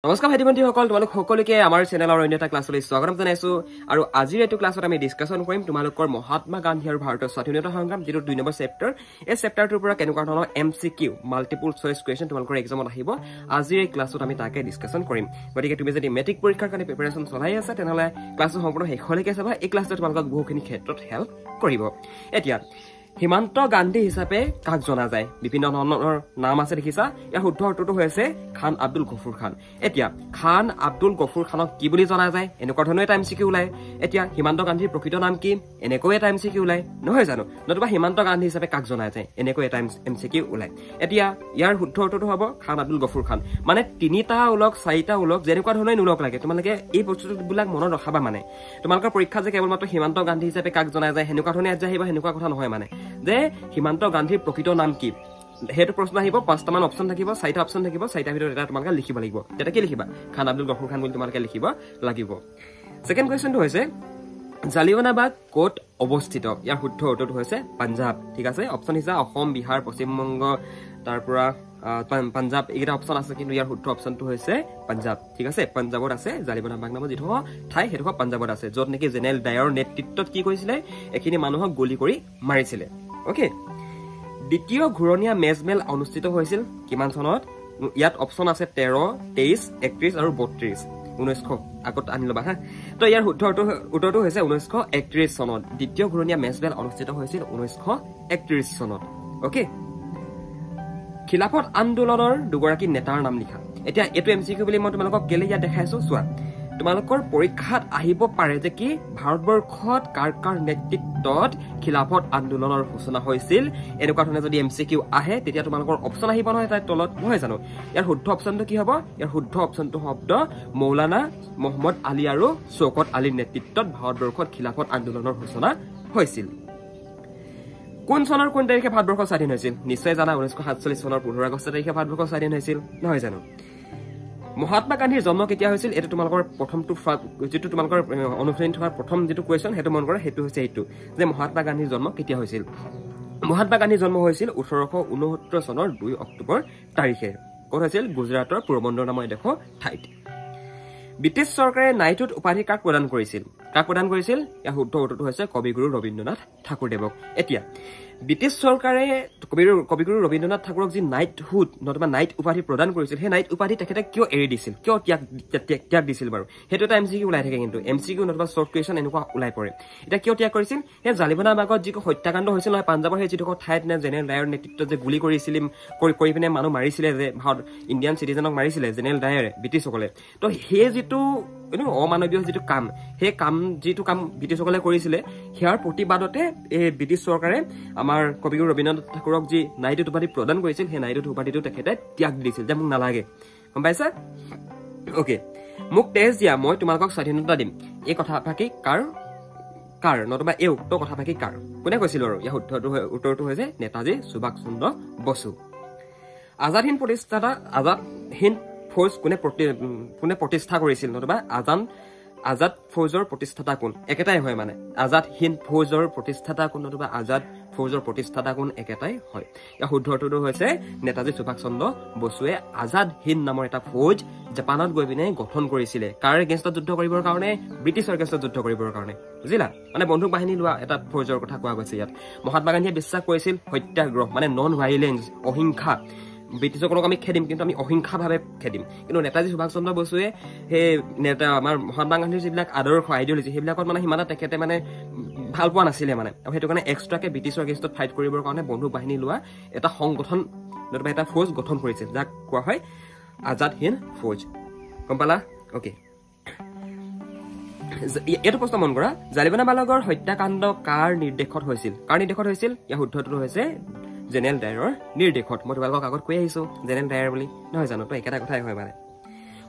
নমস্কাৰ ভাইটি ভণ্টিসকল, তোমালোক সকলোকে আমাৰ চেনেলৰ অন্য এটা ক্লাছলৈ স্বাগতম জনাইছো। আৰু আজিৰ এইটো ক্লাছত আমি ডিছকাশ্যন কৰিম তোমালোকৰ মহাত্মা গান্ধী আৰু ভাৰতৰ স্বাধীনতা সংগ্ৰাম, যিটো 2 নম্বৰ চেপ্টাৰ। এই চেপ্টাৰটোৰ পৰা কেনেকুৱা ধৰণৰ MCQ মাল্টিপল চইচ কুৱেশ্যন তোমালোকৰ এক্সামত আহিব, আজিৰ এই ক্লাছত আমি তাকে ডিছকাশ্যন কৰিম। গতিকে তুমি যদি মেট্ৰিক পৰীক্ষাৰ কাৰণে প্ৰিপাৰেশ্যন চলাই আছা, তেনেহ'লে ক্লাছটো সম্পূৰ্ণ শেষলৈকে চাবা। এই ক্লাছটোৱে তোমালোকক বহুখিনি ক্ষেত্ৰত হেল্প কৰিব। এতিয়া হিমান্ত গান্ধী হিচাপে কাক জনা যায়? বিভিন্ন ধৰণৰ নাম আছে, দেখিছা। ইয়াৰ শুদ্ধ উত্তৰটো হৈছে খান আব্দুল গফুৰ খান। এতিয়া খান আব্দুল গফুৰ খানক কি বুলি জনা যায়? এনেকুৱা ধৰণৰ এটা MCQ ওলায়। এতিয়া হিমান্ত গান্ধীৰ প্ৰকৃত নাম কি? এনেকৈ এটা MCQ ওলায়, নহয় জানো? নতুবা হিমান্ত গান্ধী হিচাপে কাক জনা যায়? এনেকৈ এটা MCQ ওলায়। এতিয়া ইয়াৰ শুদ্ধ উত্তৰটো হ'ব খান আব্দুল গফুৰ খান। মানে 3টা ওলক 4টা ওলক, যেনেকুৱা ধৰণে নোলক লাগে, তোমালোকে এই বস্তুবিলাক মনত ৰখাবা। মানে তোমালোকৰ পৰীক্ষা যে কেৱল মাত্ৰ হিমান্ত গান্ধী হিচাপে কাক জনা যায় সেনেকুৱা ধৰণে আজি আহিব, সেনেকুৱা কথা নহয়। মানে যে হিমান্ত গান্ধীৰ প্ৰকৃত নাম কি, সেইটো প্ৰশ্ন আহিব। 5টামান অপশ্যন থাকিব, 4টা অপশ্যন থাকিব। 4টাৰ ভিতৰত এটা তোমালোকে লিখিব লাগিব। তেতিয়া কি লিখিবা? খান আব্দুল গফুৰ খান বুলি তোমালোকে লিখিব লাগিব। ছেকেণ্ড কুৱেশ্যনটো হৈছে জালিৱানাবাগ ক'ত অৱস্থিত? ইয়াৰ শুদ্ধ উত্তৰটো হৈছে পাঞ্জাৱ। ঠিক আছে, অপশ্যন হিচাপে অসম, বিহাৰ, পশ্চিমবংগ, তাৰ পৰা পাঞ্জাৱ, এইকেইটা অপশ্যন আছে, কিন্তু ইয়াৰ শুদ্ধ অপশ্যনটো হৈছে পাঞ্জাৱ। ঠিক আছে, পাঞ্জাৱত আছে জালিৱানাবাগ নামৰ যিটো ঠাই, সেইটো পাঞ্জাৱত আছে, য'ত নেকি জেনেৰেল ডায়াৰৰ নেতৃত্বত কি কৰিছিলে, এইখিনি মানুহক গুলী কৰি মাৰিছিলে। অ'কে, দ্বিতীয় ঘূৰণীয়া মেজমেল অনুষ্ঠিত হৈছিল কিমান চনত? ইয়াত অপশ্যন আছে 13, 23, 31 আৰু 32। 1900 আগত আনি ল'বা হা। তো ইয়াৰ শুদ্ধ উত্তৰটো হৈছে 1931 চনত। দ্বিতীয় ঘূৰণীয়া মেজমেল অনুষ্ঠিত হৈছিল 1931 চনত। অ'কে, খিলাফত আন্দোলনৰ দুগৰাকী নেতাৰ নাম লিখা। এতিয়া এইটো MCQ বুলি মই তোমালোকক কেলে ইয়াত দেখাইছো, চোৱা। তোমালোকৰ পৰীক্ষাত আহিব পাৰে যে কি ভাৰতবৰ্ষত কাৰ কাৰ নেতৃত্বত খিলাফত আন্দোলনৰ সূচনা হৈছিল। এনেকুৱা ধৰণে যদি MCQ আহে, তেতিয়া তোমালোকৰ অপশ্যন আহিব নহয় তাৰ তলত, নহয় জানো? ইয়াৰ শুদ্ধ অপশ্যনটো কি হ'ব? ইয়াৰ শুদ্ধ অপশ্যনটো শব্দ মৌলানা মহম্মদ আলী আৰু চৌকত আলীৰ নেতৃত্বত ভাৰতবৰ্ষত খিলাফত আন্দোলনৰ সূচনা হৈছিল। কোন চনৰ কোন তাৰিখে ভাৰতবৰ্ষ স্বাধীন হৈছিল? নিশ্চয় জানা, 1947 চনৰ 15 আগষ্ট তাৰিখে ভাৰতবৰ্ষ স্বাধীন হৈছিল, নহয় জানো? মহাত্মা গান্ধীৰ জন্ম কেতিয়া হৈছিল? এইটো তোমালোকৰ প্ৰথমটো যিটো তোমালোকৰ অনুশীলন থকা প্ৰথম যিটো কুৱেশ্যন, সেইটো মন কৰা, সেইটো হৈছে এইটো যে মহাত্মা গান্ধীৰ জন্ম কেতিয়া হৈছিল। মহাত্মা গান্ধীৰ জন্ম হৈছিল 1869 চনৰ 2 অক্টোবৰ তাৰিখে। ক'ত হৈছিল? গুজৰাটৰ পোৰবন্দৰ নামৰ এডোখৰ ঠাইত। ব্ৰিটিছ চৰকাৰে নাইটহুড উপাধি কাক প্ৰদান কৰিছিল? কাক প্ৰদান কৰিছিল? ইয়াৰ শুদ্ধ উত্তৰটো হৈছে কবিগুৰু ৰবীন্দ্ৰনাথ ঠাকুৰদেৱক। এতিয়া ব্ৰিটিছ চৰকাৰে কবিগুৰু ৰবীন্দ্ৰনাথ ঠাকুৰক যি নাইটহুড নতুবা নাইট উপাধি প্ৰদান কৰিছিল, সেই নাইট উপাধি তেখেতে কিয় এৰি দিছিল, কিয় ত্যাগ দিছিল বাৰু? সেইটো এটা MCQ ওলাই থাকে, কিন্তু MCQ নতুবা শ্বৰ্ট কুৱেশ্যন এনেকুৱা ওলাই পৰে। এতিয়া কিয় ত্যাগ কৰিছিল? সেই জালিৱানাবাগত যি হত্যাকাণ্ড হৈছিল নহয় পাঞ্জাৱৰ, সেই যিডোখৰ ঠাইত জেনেৰেল ডায়াৰৰ নেতৃত্বত যে গুলী কৰিছিল, কৰি পিনে মানুহ মাৰিছিলে, যে ইণ্ডিয়ান চিটিজেনক মাৰিছিলে জেনেৰেল ডায়াৰে, ব্ৰিটিছসকলে। তো সেই যিটো অমানৱীয় যিটো কাম, সেই যিটো কাম ব্ৰিটিছসকলে কৰিছিলে, সেয়াৰ প্ৰতিবাদতে এই ব্ৰিটিছ চৰকাৰে আমাৰ কবিগুৰু ৰবীন্দ্ৰনাথ ঠাকুৰক যি নাইটহুড উপাধি প্ৰদান কৰিছিল, সেই নাইটহুড উপাধিটো তেখেতে ত্যাগ দিছিল, যে মোক নালাগে। গম পাইছা? অ'কে, মোক তেজ দিয়া, মই তোমালোকক স্বাধীনতা দিম। এই কথাফাকি কাৰ নতুবা এই উক্ত কথাফাকি কাৰ? কোনে কৈছিল বাৰু? ইয়াৰ উত্তৰটো হৈছে নেতাজী সুভাষ চন্দ্ৰ বসু। আজাদ হিন্দ ফৌজ কোনে প্ৰতিষ্ঠা কৰিছিল, নতুবা আজাদ ফৌজৰ প্ৰতিষ্ঠাতা কোন? একেটাই হয়। মানে আজাদ হিন্দ ফৌজৰ প্ৰতিষ্ঠাতা কোন নতুবা আজাদ ফৌজৰ প্ৰতিষ্ঠাতা কোন? একেটাই হয়। ইয়াৰ শুদ্ধ উত্তৰটো হৈছে নেতাজী সুভাষ চন্দ্ৰ বসুৱে আজাদ হিন্দ নামৰ এটা ফৌজ জাপানত গৈ পিনে গঠন কৰিছিলে। কাৰ এগেইনষ্টত যুদ্ধ কৰিবৰ কাৰণে? ব্ৰিটিছৰ এগেইনষ্টত যুদ্ধ কৰিবৰ কাৰণে, বুজিলা? মানে বন্দুক বাহিনী লোৱা এটা ফৌজৰ কথা কোৱা গৈছে ইয়াত। মহাত্মা গান্ধীয়ে বিশ্বাস কৰিছিল সত্যাগ্ৰহ, মানে নন ভাইলেঞ্চ, অহিংসা। ব্ৰিটিছসকলক আমি খেদিম, কিন্তু আমি অহিংসাভাৱে খেদিম। কিন্তু নেতাজী সুভাষ চন্দ্ৰ বসুৱে সেই আমাৰ মহাত্মা গান্ধীৰ যিবিলাক আদৰ্শ আইডিয়লজি, সেইবিলাকত মানে সিমান তেখেতে মানে ভাল পোৱা নাছিলে মানে। আৰু সেইটো কাৰণে এক্সট্ৰাকে ব্ৰিটিছৰ এগেইনষ্টত ফাইট কৰিবৰ কাৰণে বন্দুক বাহিনী লোৱা এটা সংগঠন নতুবা এটা ফৌজ গঠন কৰিছিল, যাক কোৱা হয় আজাদ হিন্দ ফৌজ। গম পালা? অ'কে, এইটো প্ৰশ্ন মন কৰা, জালিৱানাবাগৰ হত্যাকাণ্ড কাৰ নিৰ্দেশত হৈছিল? কাৰ নিৰ্দেশত হৈছিল? ইয়াৰ শুদ্ধটো হৈছে জেনেৰেল ডায়াৰৰ নিৰ্দেশত। মই তোমালোকক আগত কৈ আহিছো জেনেৰেল ডায়াৰ বুলি, নহয় জানো? তো একেটা কথাই হয়। মানে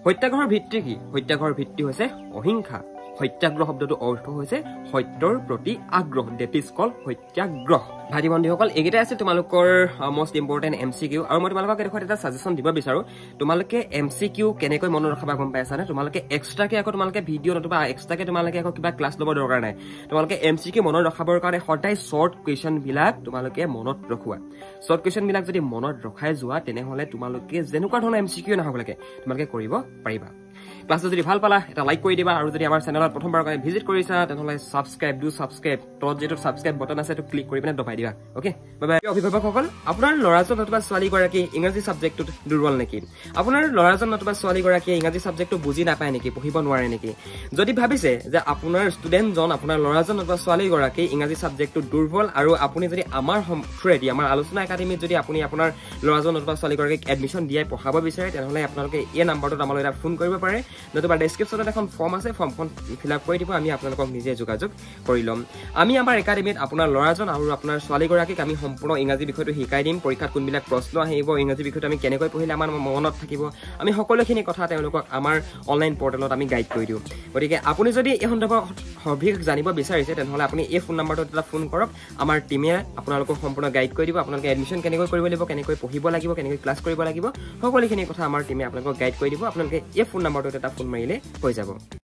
সত্যাগ্ৰহৰ ভিত্তি কি? সত্যাগ্ৰহৰ ভিত্তি হৈছে অহিংসা। সত্যাগ্ৰহ শব্দটো অৰ্থ হৈছে সত্যৰ প্ৰতি আগ্ৰহ ডেট ইজ কল সত্যাগ্ৰহ ভাইটি ভণ্টিসকল এইকেইটা আছে তোমালোকৰ মষ্ট ইম্পৰ্টেণ্ট MCQ আৰু মই তোমালোকক এটা সাজেশন দিব বিচাৰো তোমালোকে MCQ কেনেকৈ মনত ৰাখিবা গম পাইছানে তোমালোকে এক্সট্ৰাকে আকৌ তোমালোকে ভিডিঅ' নতুবা এক্সট্ৰাকে তোমালোকে আকৌ কিবা ক্লাছ ল'ব দৰকাৰ নাই তোমালোকে MCQ মনত ৰাখিবৰ কাৰণে সদায় শৰ্ট কুৱেশ্যন বিলাক তোমালোকে মনত ৰখুৱা শৰ্ট কুৱেশ্যন বিলাক যদি মনত ৰখাই যোৱা তেনেহলে তোমালোকে যেনেকুৱা ধৰণৰ MCQ নহওক লাগে তোমালোকে কৰিব পাৰিবা ক্লাসটো যদি ভাল পালা এটা লাইক কৰি দিবা আৰু যদি আমাৰ চেনেলত প্ৰথমবাৰৰ কাৰণে ভিজিট কৰিছা তেনেহলে সাবস্ক্ৰাইব তলত যেটো সাবস্ক্ৰাইব বটন আছে তো ক্লিক কৰি পিনে দবাই দিবা ওকে বাই বাই অভিভাৱকসকল আপোনাৰ ল'ৰাজন অথবা ছোৱালীগৰাকী ইংৰাজী সাবজেক্টত দুৰ্বল নেকি আপোনাৰ ল'ৰাজন অথবা ছোৱালীগৰাকীয়ে ইংৰাজী সাবজেক্টটো বুজি নাপায় নেকি পঢ়িব নোৱাৰে নেকি যদি ভাবিছে যে আপোনাৰ ষ্টুডেণ্টজন আপোনাৰ ল'ৰাজন অথবা ছোৱালীগৰাকী ইংৰাজী সাবজেক্টটো দুৰ্বল আৰু আপুনি যদি আমাৰ থ্ৰুৱেদি আমাৰ আলোচনা একাডেমীত যদি আপুনি আপোনাৰ ল'ৰাজন অথবা ছোৱালীগৰাকীক এডমিশ্যন দিয়াই পঢ়াব বিচাৰে তেনেহলে আপোনালোকে এই নম্বৰটোত আমালৈ এটা ফোন কৰিব পাৰে নতুবা ডেসক্ৰিপশনত এখন ফৰ্ম আছে ফৰ্মখন ফিল আপ কৰি দিব আমি আপোনালোকক নিজে যোগাযোগ কৰি লম আমি আমাৰ একাডেমীত আপোনাৰ ল'ৰাজন আৰু আপোনাৰ ছোৱালীগৰাকীক আমি সম্পূৰ্ণ ইংৰাজী বিষয়টো শিকাই দিম পৰীক্ষাত কোনবিলাক প্ৰশ্ন আহিব ইংৰাজী বিষয়টো আমি কেনেকৈ পঢ়িলে আমাৰ মনত থাকিব আমি সকলোখিনি কথা তেওঁলোকক আমাৰ অনলাইন পৰ্টেলত আমি গাইড কৰি দিওঁ গতিকে আপুনি যদি এই সন্দৰ্ভত সবিশেষ জানিব বিচাৰিছে তেনেহলে আপুনি এই ফোন নম্বৰটোত এটা ফোন কৰক আমাৰ টিমে আপোনালোকক সম্পূৰ্ণ গাইড কৰি দিব আপোনালোকে এডমিশ্যন কেনেকৈ কৰিব লাগিব কেনেকৈ পঢ়িব লাগিব কেনেকৈ ক্লাছ কৰিব লাগিব সকলোখিনি কথা আমাৰ টিমে আপোনালোকক গাইড কৰি দিব আপোনালোকে এই ফোন নম্বৰটোত এটা ফোন মাৰিলে হৈ যাব